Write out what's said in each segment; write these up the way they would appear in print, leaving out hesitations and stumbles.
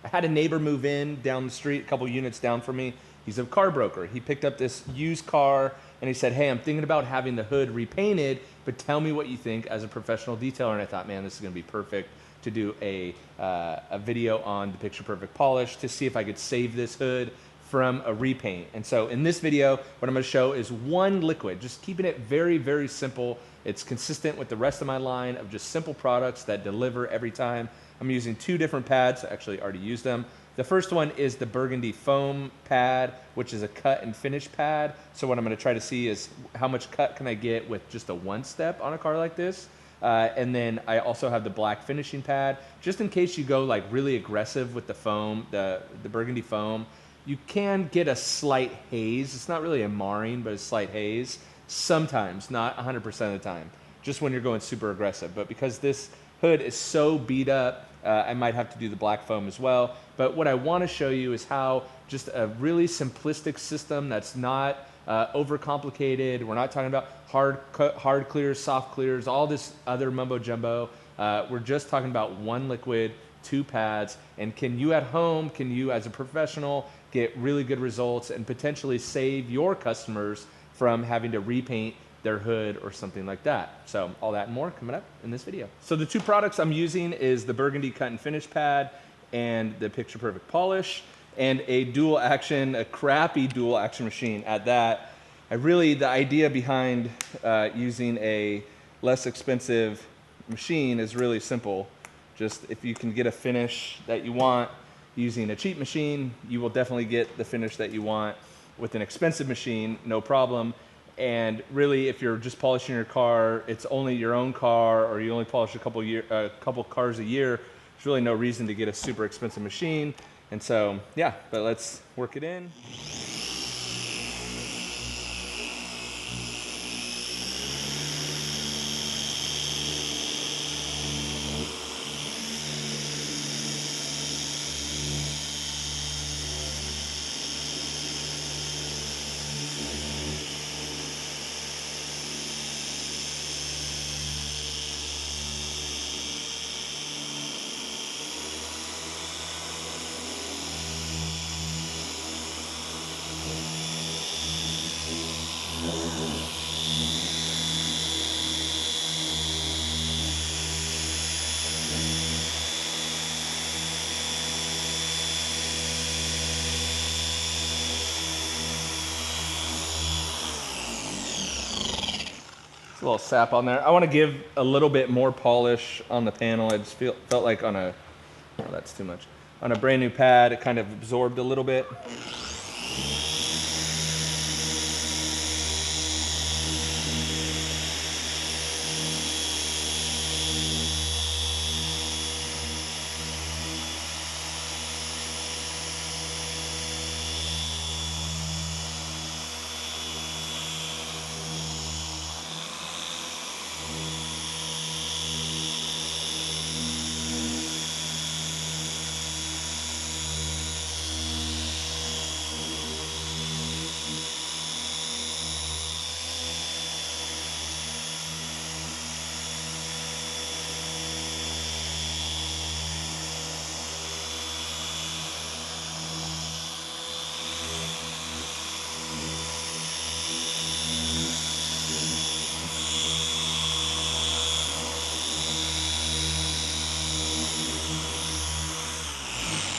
I had a neighbor move in down the street, a couple units down from me. He's a car broker. He picked up this used car and he said, hey, I'm thinking about having the hood repainted, but tell me what you think as a professional detailer. And I thought, man, this is gonna be perfect to do a video on the Picture Perfect polish to see if I could save this hood from a repaint. And so in this video, what I'm gonna show is one liquid, just keeping it very, very simple. It's consistent with the rest of my line of just simple products that deliver every time. I'm using two different pads. I actually already used them. The first one is the burgundy foam pad, which is a cut and finish pad. So what I'm gonna try to see is how much cut can I get with just a one step on a car like this. And then I also have the black finishing pad, just in case you go like really aggressive with the foam, the burgundy foam. You can get a slight haze. It's not really a marring, but a slight haze. Sometimes, not 100% of the time, just when you're going super aggressive. But because this hood is so beat up, I might have to do the black foam as well. But what I want to show you is how just a really simplistic system that's not overcomplicated. We're not talking about hard clears, soft clears, all this other mumbo jumbo. We're just talking about one liquid, two pads, and can you at home, can you as a professional get really good results and potentially save your customers from having to repaint their hood or something like that. So all that and more coming up in this video. So the two products I'm using is the burgundy cut and finish pad and the Picture Perfect polish, and a dual action, a crappy dual action machine at that. The idea behind using a less expensive machine is really simple. Just if you can get a finish that you want using a cheap machine, you will definitely get the finish that you want. With an expensive machine, no problem. And really, if you're just polishing your car, it's only your own car, or you only polish a couple cars a year, there's really no reason to get a super expensive machine. And so, yeah, but let's work it in. A little sap on there. I want to give a little bit more polish on the panel. I just felt like on a, oh, that's too much. On a brand new pad, it kind of absorbed a little bit.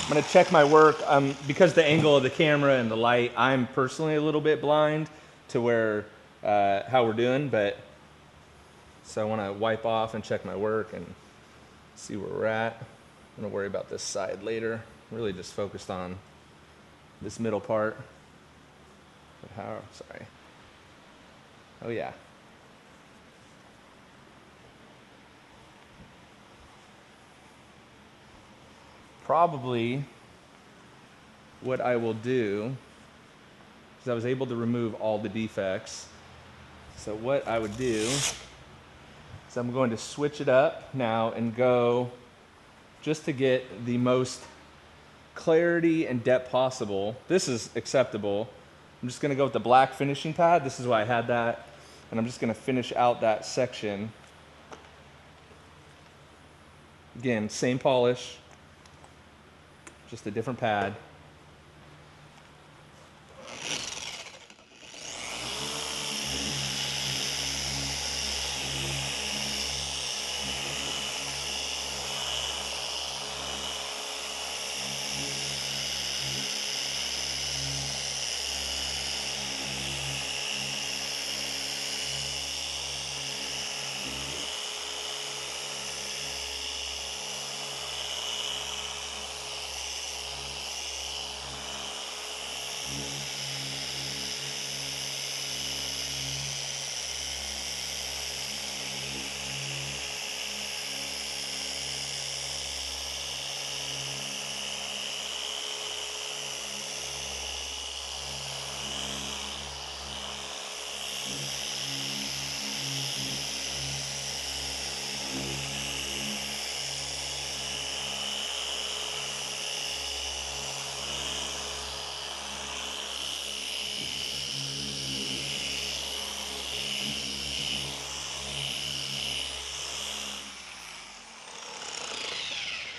I'm gonna check my work. Because the angle of the camera and the light, I'm personally a little bit blind to where how we're doing, but so I wanna wipe off and check my work and see where we're at. I'm gonna worry about this side later. Really just focused on this middle part. But how, sorry. Oh yeah. Probably what I will do is I was able to remove all the defects. So what I would do is I'm going to switch it up now and go just to get the most clarity and depth possible. This is acceptable. I'm just gonna go with the black finishing pad. This is why I had that. And I'm just gonna finish out that section. Again, same polish. just a different pad.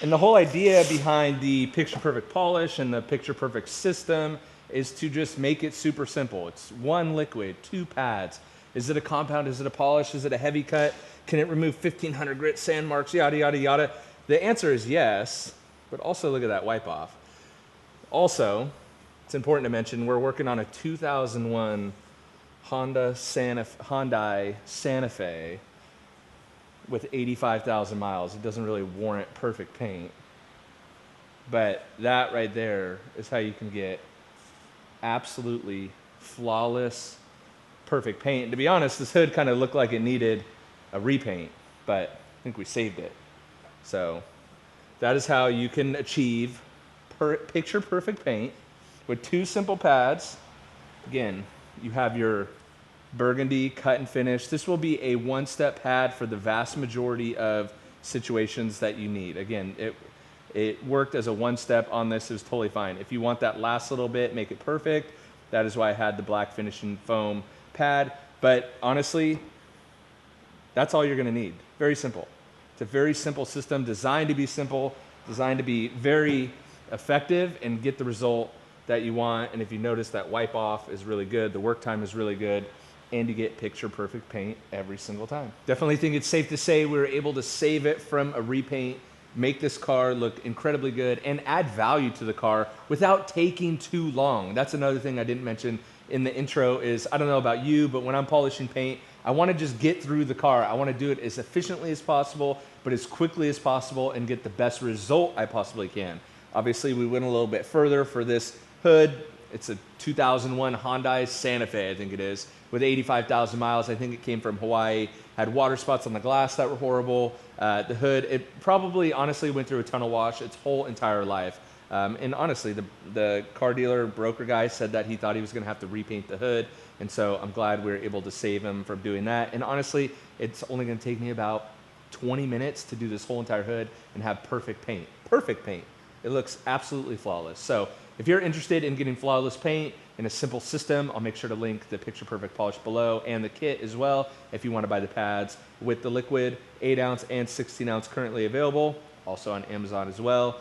And the whole idea behind the picture perfect polish and the picture perfect system is to just make it super simple. It's one liquid, two pads. Is it a compound? Is it a polish? Is it a heavy cut? Can it remove 1500 grit sand marks? Yada, yada, yada. The answer is yes, but also look at that wipe off. Also, it's important to mention we're working on a 2001 Hyundai Santa Fe with 85,000 miles. It doesn't really warrant perfect paint. But that right there is how you can get absolutely flawless, perfect paint. And to be honest, this hood kind of looked like it needed a repaint, but I think we saved it. So that is how you can achieve picture perfect paint with two simple pads. Again, you have your burgundy cut and finish. This will be a one-step pad for the vast majority of situations that you need. Again, it worked as a one-step on this. It was totally fine. If you want that last little bit, make it perfect. That is why I had the black finishing foam pad. But honestly, that's all you're gonna need. Very simple. It's a very simple system, designed to be simple, designed to be very effective and get the result that you want. And if you notice, that wipe off is really good, the work time is really good, and you get picture perfect paint every single time. Definitely think it's safe to say we were able to save it from a repaint, make this car look incredibly good, and add value to the car without taking too long. That's another thing I didn't mention in the intro is, I don't know about you, but when I'm polishing paint, I want to just get through the car. I want to do it as efficiently as possible, but as quickly as possible and get the best result I possibly can. Obviously, we went a little bit further for this hood. It's a 2001 Hyundai Santa Fe, I think it is, with 85,000 miles. I think it came from Hawaii, had water spots on the glass that were horrible. The hood, it probably honestly went through a tunnel wash its whole entire life. And honestly, the car dealer broker guy said that he thought he was gonna have to repaint the hood. And so I'm glad we were able to save him from doing that. And honestly, it's only gonna take me about 20 minutes to do this whole entire hood and have perfect paint. Perfect paint. It looks absolutely flawless. So if you're interested in getting flawless paint in a simple system, I'll make sure to link the Picture Perfect polish below and the kit as well if you want to buy the pads with the liquid, 8 ounce and 16 ounce currently available, also on Amazon as well.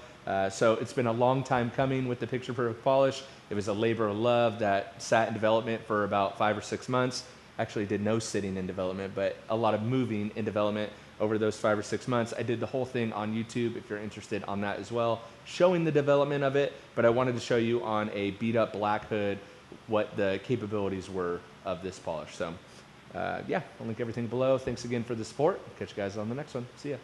So it's been a long time coming with the Picture Perfect polish. It was a labor of love that sat in development for about 5 or 6 months. Actually did no sitting in development, but a lot of moving in development over those 5 or 6 months. I did the whole thing on YouTube if you're interested on that as well, showing the development of it, but I wanted to show you on a beat up black hood what the capabilities were of this polish. So yeah, I'll link everything below. Thanks again for the support. Catch you guys on the next one. See ya.